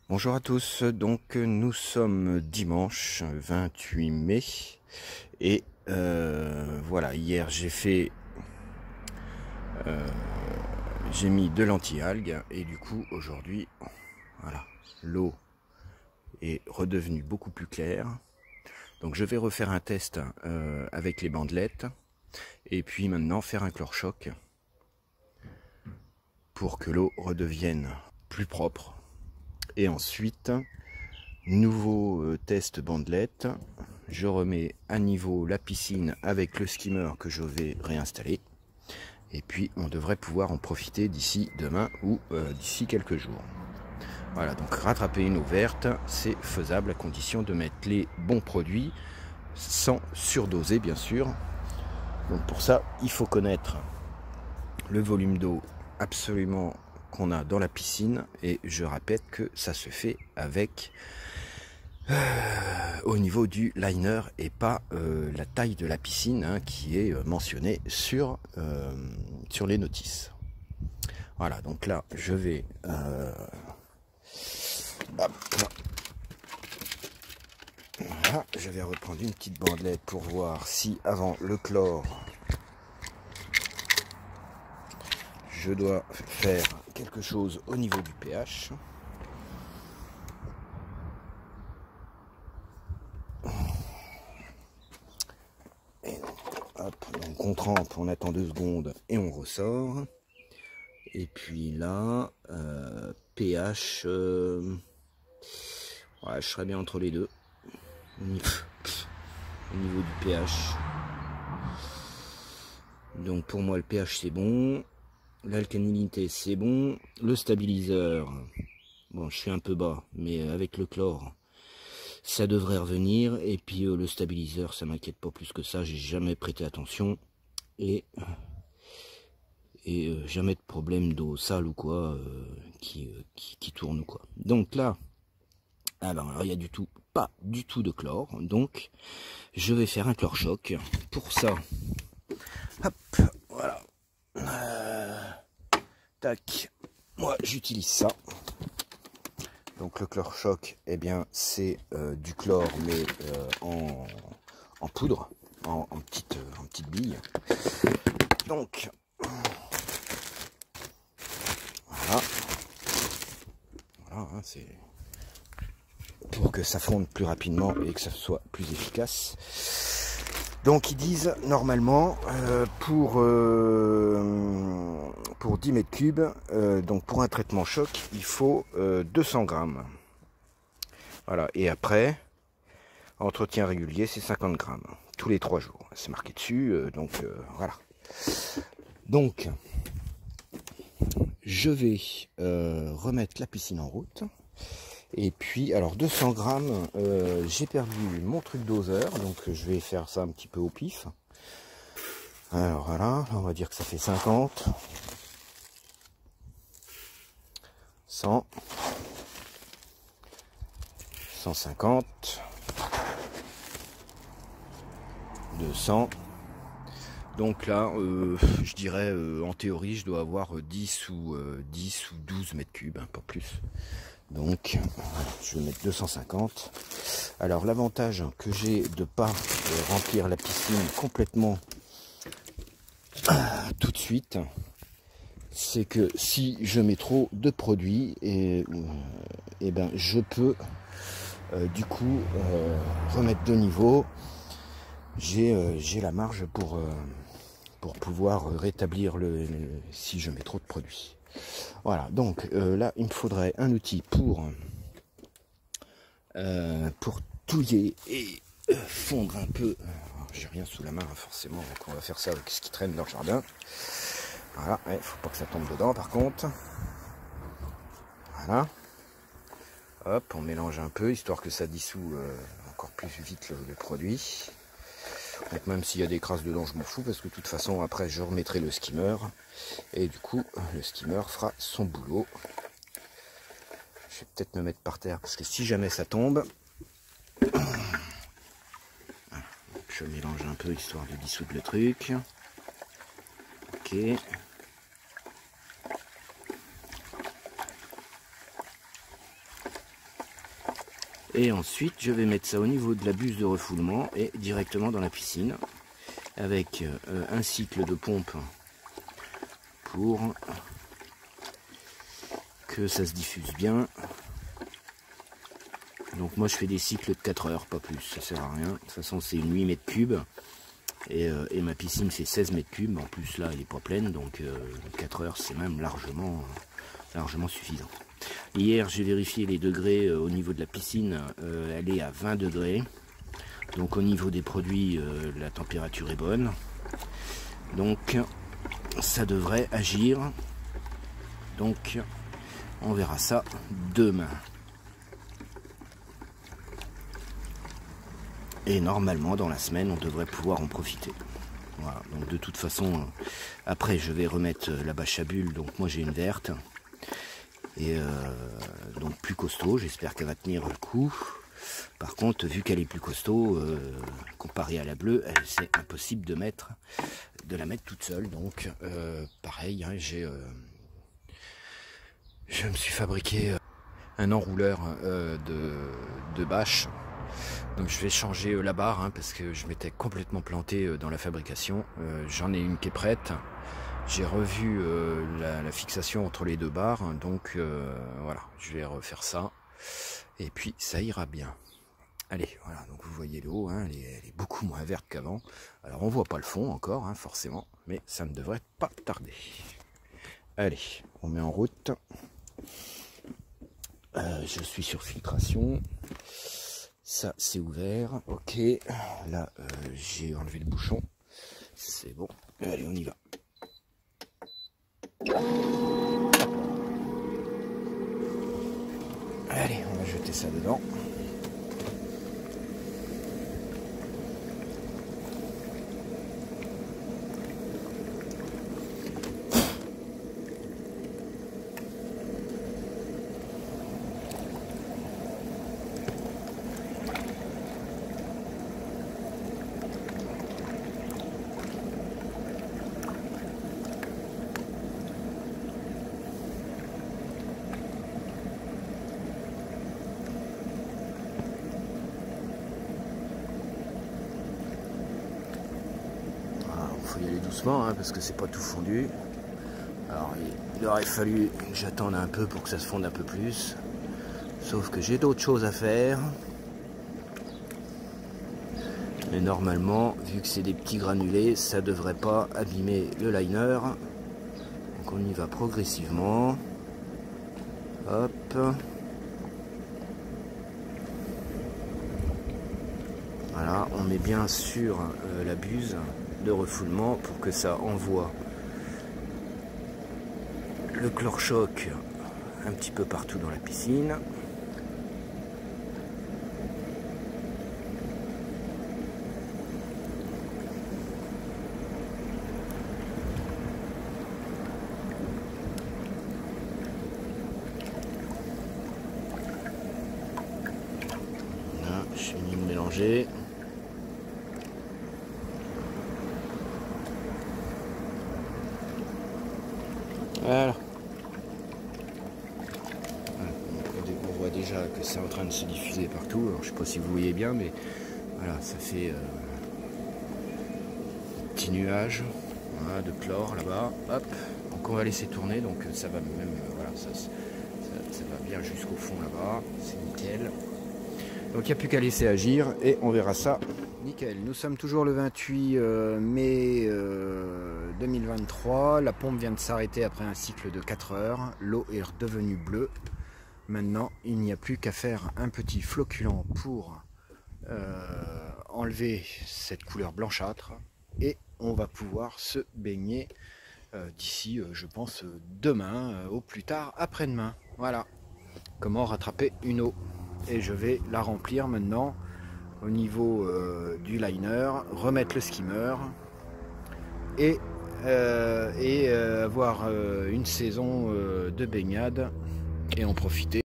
Bonjour à tous, donc nous sommes dimanche 28 mai et voilà, hier j'ai mis de l'anti-algues et du coup aujourd'hui voilà, l'eau est redevenue beaucoup plus claire. Donc je vais refaire un test avec les bandelettes et puis maintenant faire un chlore-choc pour que l'eau redevienne plus propre. Et ensuite, nouveau test bandelette, je remets à niveau la piscine avec le skimmer que je vais réinstaller. Et puis on devrait pouvoir en profiter d'ici demain ou d'ici quelques jours. Voilà, donc rattraper une eau verte, c'est faisable à condition de mettre les bons produits sans surdoser bien sûr. Donc pour ça, il faut connaître le volume d'eau absolument qu'on a dans la piscine. Et je répète que ça se fait avec au niveau du liner et pas la taille de la piscine hein, qui est mentionnée sur les notices. Voilà, donc là je vais voilà, je vais reprendre une petite bandelette pour voir si avant le chlore je dois faire quelque chose au niveau du pH. Hop, donc on trempe, on attend 2 secondes et on ressort. Et puis là, pH, ouais, je serais bien entre les deux. Au niveau du pH. Donc pour moi le pH c'est bon. L'alcalinité c'est bon. Le stabiliseur, bon je suis un peu bas, mais avec le chlore, ça devrait revenir. Et puis le stabiliseur, ça m'inquiète pas plus que ça, j'ai jamais prêté attention. Et jamais de problème d'eau sale ou quoi qui tourne ou quoi. Donc là, alors il y a pas du tout de chlore, donc je vais faire un chlore-choc. Pour ça, hop, voilà, tac, moi j'utilise ça. Donc le chlore-choc, eh bien c'est du chlore mais en poudre, en petite bille. Donc voilà, hein, c'est pour que ça fonde plus rapidement et que ça soit plus efficace. Donc ils disent normalement pour 10 mètres cubes, donc pour un traitement choc, il faut 200 grammes. Voilà, et après, entretien régulier, c'est 50 grammes, tous les 3 jours. C'est marqué dessus, donc voilà. Donc, je vais remettre la piscine en route. Et puis, alors 200 grammes, j'ai perdu mon truc doseur, donc je vais faire ça un petit peu au pif. Alors voilà, on va dire que ça fait 50, 100, 150, 200. Donc là, je dirais, en théorie, je dois avoir 10 ou 12 mètres cubes, hein, pas plus. Donc, je vais mettre 250. Alors, l'avantage que j'ai de ne pas remplir la piscine complètement tout de suite, c'est que si je mets trop de produits, et ben, je peux du coup remettre de niveau. J'ai la marge pour pouvoir rétablir si je mets trop de produits. Voilà, donc là il me faudrait un outil pour touiller et fondre un peu. J'ai rien sous la main hein, forcément, donc on va faire ça avec ce qui traîne dans le jardin. Voilà, il faut pas que ça tombe dedans par contre. Voilà. Hop, on mélange un peu histoire que ça dissout encore plus vite le produit. Donc même s'il y a des crasses dedans, je m'en fous parce que de toute façon après je remettrai le skimmer et du coup le skimmer fera son boulot. Je vais peut-être me mettre par terre parce que si jamais ça tombe, je mélange un peu histoire de dissoudre le truc. Ok. Et ensuite je vais mettre ça au niveau de la buse de refoulement et directement dans la piscine avec un cycle de pompe pour que ça se diffuse bien. Donc moi je fais des cycles de 4 heures, pas plus, ça sert à rien. De toute façon c'est une 8 mètres cubes et ma piscine fait 16 mètres cubes. En plus là elle est pas pleine, donc 4 heures c'est même largement suffisant. Hier j'ai vérifié les degrés au niveau de la piscine, elle est à 20 degrés. Donc au niveau des produits la température est bonne. Donc ça devrait agir. Donc on verra ça demain. Et normalement dans la semaine on devrait pouvoir en profiter. Voilà, donc de toute façon après je vais remettre la bâche à bulles. Donc moi j'ai une verte et donc plus costaud, j'espère qu'elle va tenir le coup. Par contre vu qu'elle est plus costaud comparée à la bleue, c'est impossible de la mettre toute seule. Donc pareil, hein, je me suis fabriqué un enrouleur de bâche. Donc je vais changer la barre hein, parce que je m'étais complètement planté dans la fabrication. J'en ai une qui est prête. J'ai revu la fixation entre les deux barres. Donc voilà, je vais refaire ça. Et puis ça ira bien. Allez, voilà, donc vous voyez l'eau, hein, elle est beaucoup moins verte qu'avant. Alors on voit pas le fond encore, hein, forcément, mais ça ne devrait pas tarder. Allez, on met en route. Je suis sur filtration. Ça c'est ouvert, ok. Là j'ai enlevé le bouchon, c'est bon. Allez, on y va. Allez, on va jeter ça dedans. Faut y aller doucement hein, parce que c'est pas tout fondu. Alors il aurait fallu que j'attende un peu pour que ça se fonde un peu plus. Sauf que j'ai d'autres choses à faire. Mais normalement, vu que c'est des petits granulés, ça devrait pas abîmer le liner. Donc on y va progressivement. Hop. Voilà, on met bien sur la buse de refoulement pour que ça envoie le chlore-choc un petit peu partout dans la piscine. Là, je finis de mélanger. Voilà. On voit déjà que c'est en train de se diffuser partout. Alors, je ne sais pas si vous voyez bien, mais voilà, ça fait un petit nuage voilà, de chlore là-bas. Hop, donc on va laisser tourner. Donc ça va même, voilà, ça va bien jusqu'au fond là-bas. C'est nickel. Donc il n'y a plus qu'à laisser agir et on verra ça. Nickel, nous sommes toujours le 28 mai 2023. La pompe vient de s'arrêter après un cycle de 4 heures. L'eau est redevenue bleue. Maintenant, il n'y a plus qu'à faire un petit floculant pour enlever cette couleur blanchâtre. Et on va pouvoir se baigner d'ici, je pense, demain, au plus tard après-demain. Voilà comment rattraper une eau. Et je vais la remplir maintenant au niveau du liner, remettre le skimmer et avoir une saison de baignade et en profiter.